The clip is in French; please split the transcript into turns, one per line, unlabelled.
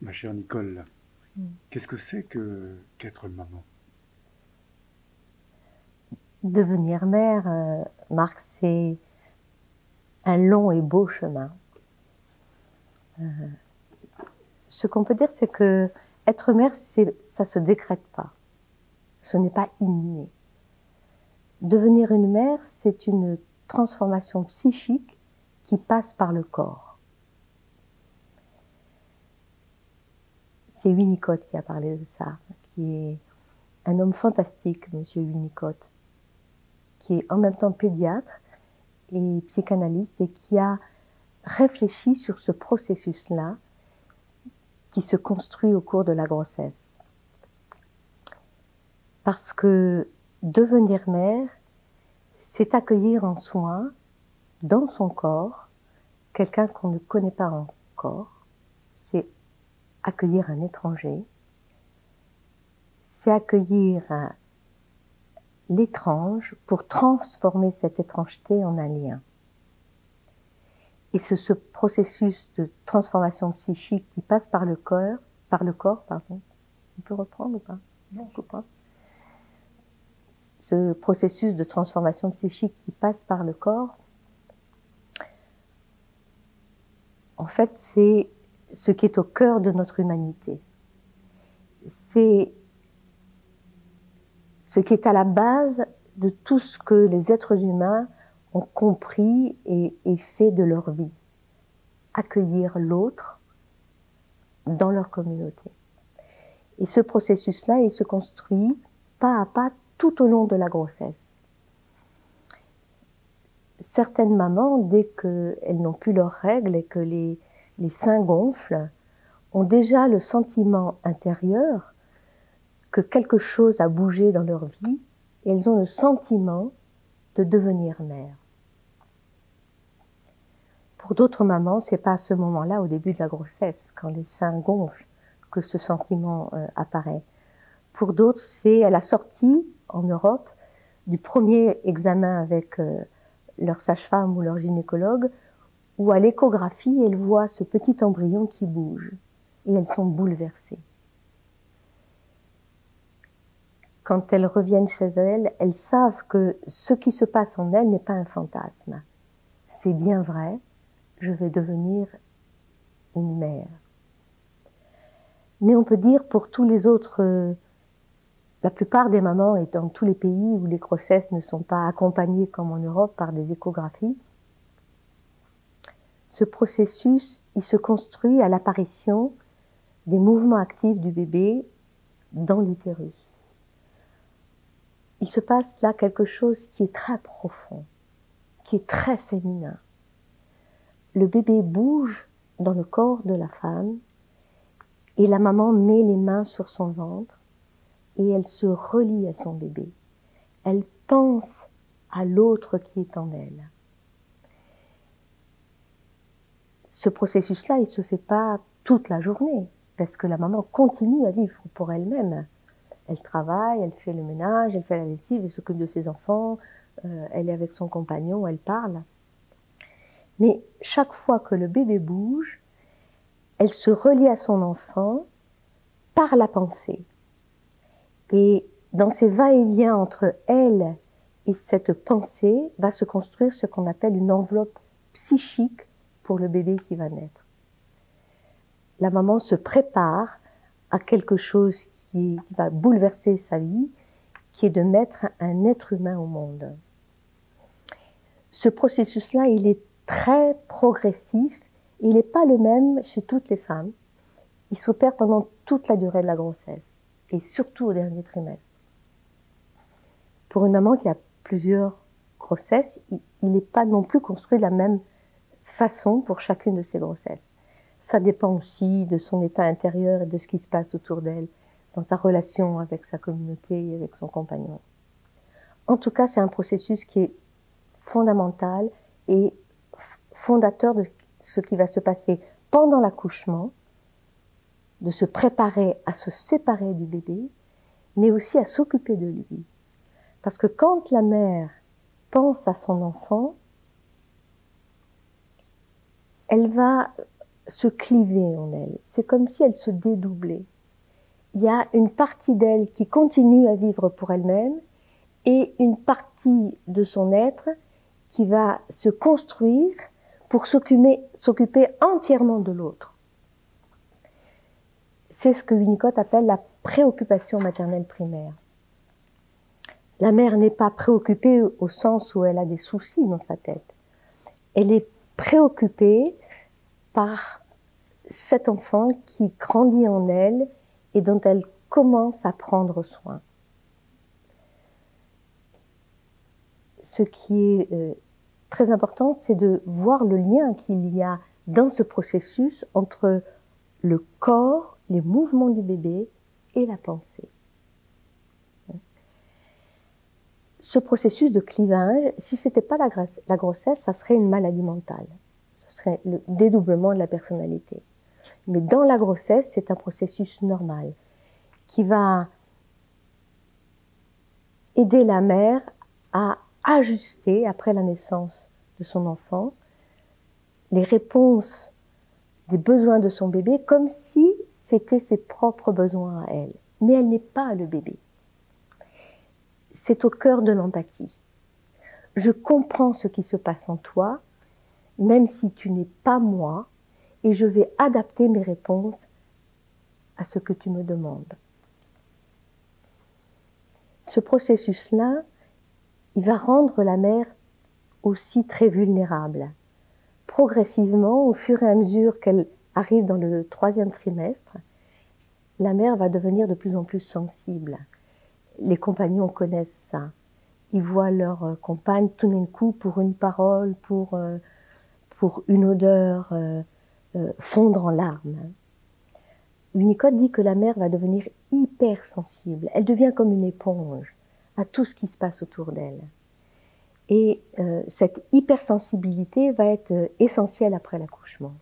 Ma chère Nicole, qu'est-ce que c'est qu'être maman?
Devenir mère, Marc, c'est un long et beau chemin. Ce qu'on peut dire, c'est que être mère, ça se décrète pas. Ce n'est pas inné. Devenir une mère, c'est une transformation psychique qui passe par le corps. C'est Winnicott qui a parlé de ça, qui est un homme fantastique, Monsieur Winnicott, qui est en même temps pédiatre et psychanalyste et qui a réfléchi sur ce processus-là qui se construit au cours de la grossesse. Parce que devenir mère, c'est accueillir en soi, dans son corps, quelqu'un qu'on ne connaît pas encore, c'est accueillir un étranger, c'est accueillir l'étrange pour transformer cette étrangeté en un lien. Et c'est ce processus de transformation psychique qui passe par le corps, pardon. On peut reprendre ou pas? Non, je pas. Ce processus de transformation psychique qui passe par le corps, en fait, c'est ce qui est au cœur de notre humanité. C'est ce qui est à la base de tout ce que les êtres humains ont compris et fait de leur vie. Accueillir l'autre dans leur communauté. Et ce processus-là, il se construit pas à pas tout au long de la grossesse. Certaines mamans, dès qu'elles n'ont plus leurs règles et que les seins gonflent, ont déjà le sentiment intérieur que quelque chose a bougé dans leur vie et elles ont le sentiment de devenir mère. Pour d'autres mamans, c'est pas à ce moment-là, au début de la grossesse, quand les seins gonflent, que ce sentiment apparaît. Pour d'autres, c'est à la sortie, en Europe, du premier examen avec leur sage-femme ou leur gynécologue, où à l'échographie, elles voient ce petit embryon qui bouge, et elles sont bouleversées. Quand elles reviennent chez elles, elles savent que ce qui se passe en elles n'est pas un fantasme. C'est bien vrai, je vais devenir une mère. Mais on peut dire pour tous les autres, la plupart des mamans, et dans tous les pays où les grossesses ne sont pas accompagnées comme en Europe par des échographies, ce processus, il se construit à l'apparition des mouvements actifs du bébé dans l'utérus. Il se passe là quelque chose qui est très profond, qui est très féminin. Le bébé bouge dans le corps de la femme et la maman met les mains sur son ventre et elle se relie à son bébé. Elle pense à l'autre qui est en elle. Ce processus-là, il ne se fait pas toute la journée, parce que la maman continue à vivre pour elle-même. Elle travaille, elle fait le ménage, elle fait la lessive, elle s'occupe de ses enfants, elle est avec son compagnon, elle parle. Mais chaque fois que le bébé bouge, elle se relie à son enfant par la pensée. Et dans ces va-et-vient entre elle et cette pensée, va se construire ce qu'on appelle une enveloppe psychique pour le bébé qui va naître. La maman se prépare à quelque chose qui va bouleverser sa vie, qui est de mettre un être humain au monde. Ce processus-là, il est très progressif, il n'est pas le même chez toutes les femmes. Il s'opère pendant toute la durée de la grossesse, et surtout au dernier trimestre. Pour une maman qui a plusieurs grossesses, il n'est pas non plus construit de la même façon pour chacune de ses grossesses. Ça dépend aussi de son état intérieur et de ce qui se passe autour d'elle, dans sa relation avec sa communauté et avec son compagnon. En tout cas, c'est un processus qui est fondamental et fondateur de ce qui va se passer pendant l'accouchement, de se préparer à se séparer du bébé, mais aussi à s'occuper de lui. Parce que quand la mère pense à son enfant, elle va se cliver en elle. C'est comme si elle se dédoublait. Il y a une partie d'elle qui continue à vivre pour elle-même et une partie de son être qui va se construire pour s'occuper entièrement de l'autre. C'est ce que Winnicott appelle la préoccupation maternelle primaire. La mère n'est pas préoccupée au sens où elle a des soucis dans sa tête. Elle est préoccupée par cet enfant qui grandit en elle et dont elle commence à prendre soin. Ce qui est très important, c'est de voir le lien qu'il y a dans ce processus entre le corps, les mouvements du bébé et la pensée. Ce processus de clivage, si ce n'était pas la grossesse, ça serait une maladie mentale. Ce serait le dédoublement de la personnalité. Mais dans la grossesse, c'est un processus normal qui va aider la mère à ajuster, après la naissance de son enfant, les réponses des besoins de son bébé comme si c'était ses propres besoins à elle. Mais elle n'est pas le bébé. C'est au cœur de l'empathie. Je comprends ce qui se passe en toi, même si tu n'es pas moi, et je vais adapter mes réponses à ce que tu me demandes. Ce processus-là, il va rendre la mère aussi très vulnérable. Progressivement, au fur et à mesure qu'elle arrive dans le 3e trimestre, la mère va devenir de plus en plus sensible. Les compagnons connaissent ça. Ils voient leur compagne tout d'un coup pour une parole, pour une odeur, fondre en larmes. Winnicott dit que la mère va devenir hypersensible. Elle devient comme une éponge à tout ce qui se passe autour d'elle. Et cette hypersensibilité va être essentielle après l'accouchement.